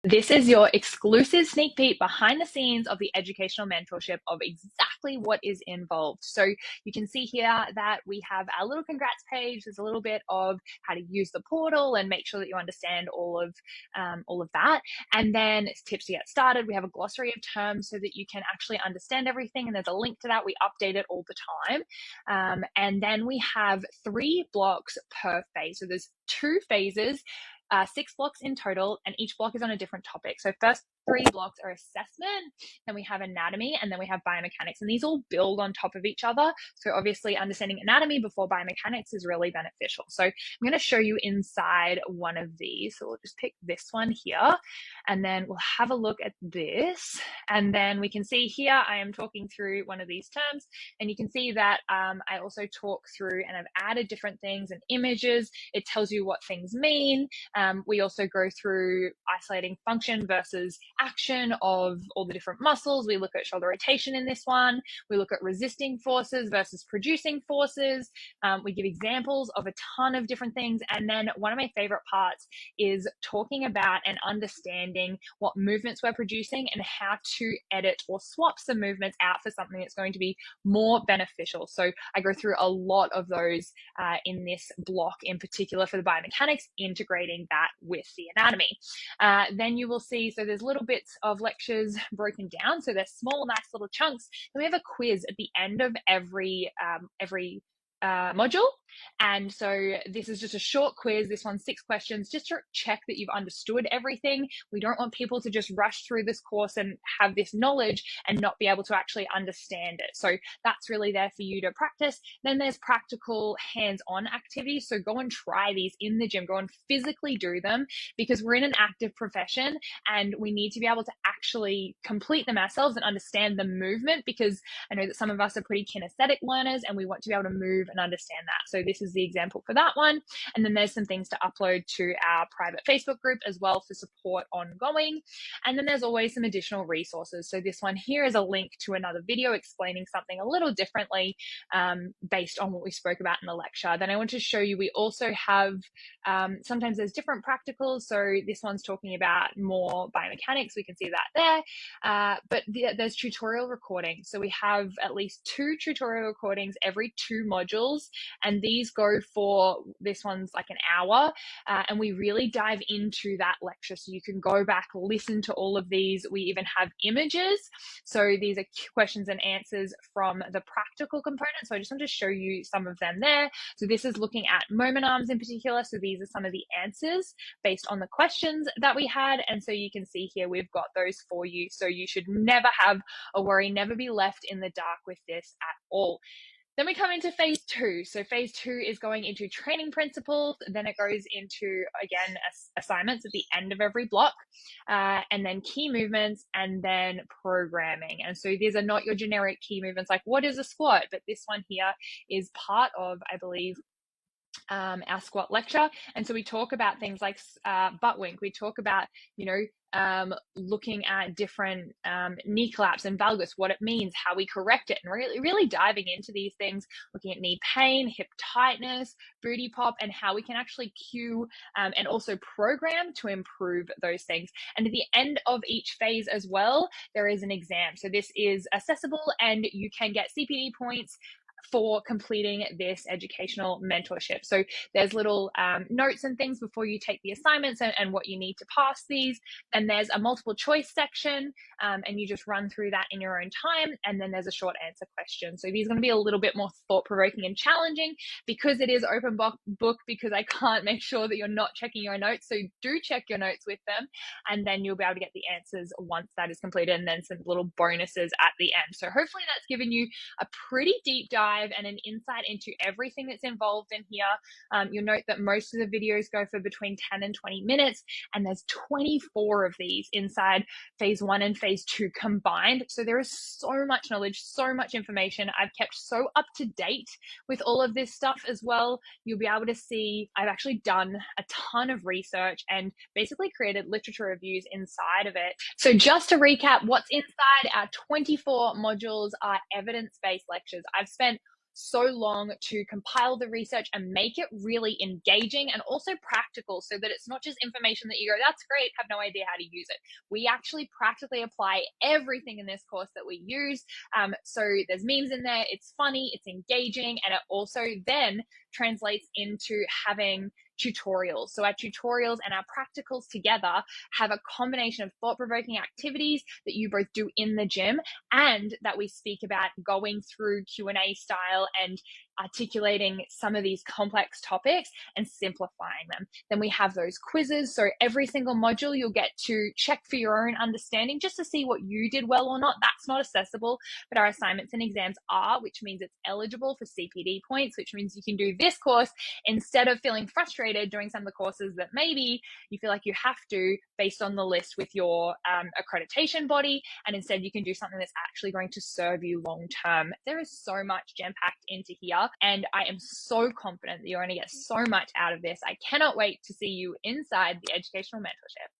This is your exclusive sneak peek behind the scenes of the educational mentorship of exactly what is involved. So you can see here that we have our little congrats page. There's a little bit of how to use the portal and make sure that you understand all of that. And then tips to get started. We have a glossary of terms so that you can actually understand everything. And there's a link to that. We update it all the time. And then we have 3 blocks per phase. So there's 2 phases. 6 blocks in total, and each block is on a different topic. So first 3 blocks are assessment, then we have anatomy, and then we have biomechanics, and these all build on top of each other. So obviously understanding anatomy before biomechanics is really beneficial. So I'm going to show you inside one of these. So we'll just pick this one here, and then we'll have a look at this. And then we can see here I am talking through one of these terms, and you can see that I also talk through, and I've added different things and images. It tells you what things mean. We also go through isolating function versus action of all the different muscles. We look at shoulder rotation in this one. We look at resisting forces versus producing forces. We give examples of a ton of different things. And then one of my favorite parts is talking about and understanding what movements we're producing and how to edit or swap some movements out for something that's going to be more beneficial. So I go through a lot of those in this block in particular for the biomechanics, integrating that with the anatomy. Then you will see, so there's little bits of lectures broken down. So they're small, nice little chunks. And we have a quiz at the end of every module. And so this is just a short quiz. This one's 6 questions, just to check that you've understood everything. We don't want people to just rush through this course and have this knowledge and not be able to actually understand it. So that's really there for you to practice. Then there's practical hands-on activities. So go and try these in the gym, go and physically do them, because we're in an active profession and we need to be able to actually complete them ourselves and understand the movement, because I know that some of us are pretty kinesthetic learners and we want to be able to move and understand that. So this is the example for that one. And then there's some things to upload to our private Facebook group as well for support ongoing. And then there's always some additional resources. So this one here is a link to another video explaining something a little differently based on what we spoke about in the lecture. Then I want to show you, we also have, sometimes there's different practicals. So this one's talking about more biomechanics. We can see that there. But there's tutorial recordings. So we have at least 2 tutorial recordings every 2 modules. And these go for, this one's like an hour. And we really dive into that lecture. So you can go back, listen to all of these. We even have images. So these are questions and answers from the practical component. So I just want to show you some of them there. So this is looking at moment arms in particular. So these are some of the answers based on the questions that we had. And so you can see here, we've got those for you. So you should never have a worry, never be left in the dark with this at all. Then we come into phase 2. So phase 2 is going into training principles. Then it goes into, again, assignments at the end of every block, and then key movements, and then programming. And so these are not your generic key movements like what is a squat, but this one here is part of, I believe, our squat lecture. And so we talk about things like butt wink. We talk about, looking at different knee collapse and valgus, what it means, how we correct it, and really diving into these things, looking at knee pain, hip tightness, booty pop, and how we can actually cue and also program to improve those things. And at the end of each phase as well, there is an exam. So this is accessible and you can get CPD points for completing this educational mentorship. So there's little notes and things before you take the assignments and what you need to pass these. And there's a multiple choice section, and you just run through that in your own time. And then there's a short answer question. So these are going to be a little bit more thought-provoking and challenging because it is open book, because I can't make sure that you're not checking your notes. So do check your notes with them, and then you'll be able to get the answers once that is completed, and then some little bonuses at the end. So hopefully that's given you a pretty deep dive and an insight into everything that's involved in here. You'll note that most of the videos go for between 10 and 20 minutes, and there's 24 of these inside phase 1 and phase 2 combined. So there is so much knowledge, so much information. I've kept so up to date with all of this stuff as well. You'll be able to see I've actually done a ton of research and basically created literature reviews inside of it. So just to recap, what's inside our 24 modules are evidence-based lectures. I've spent so long to compile the research and make it really engaging and also practical, so that it's not just information that you go, that's great, have no idea how to use it. We actually practically apply everything in this course that we use. So there's memes in there, it's funny, it's engaging, and it also then translates into having tutorials. So our tutorials and our practicals together have a combination of thought-provoking activities that you both do in the gym, and that we speak about going through Q&A style and articulating some of these complex topics and simplifying them. Then we have those quizzes. So every single module you'll get to check for your own understanding, just to see what you did well or not. That's not accessible, but our assignments and exams are, which means it's eligible for CPD points, which means you can do this course instead of feeling frustrated doing some of the courses that maybe you feel like you have to based on the list with your accreditation body, and instead you can do something that's actually going to serve you long term. There is so much jam-packed into here, and I am so confident that you're going to get so much out of this. I cannot wait to see you inside the educational mentorship.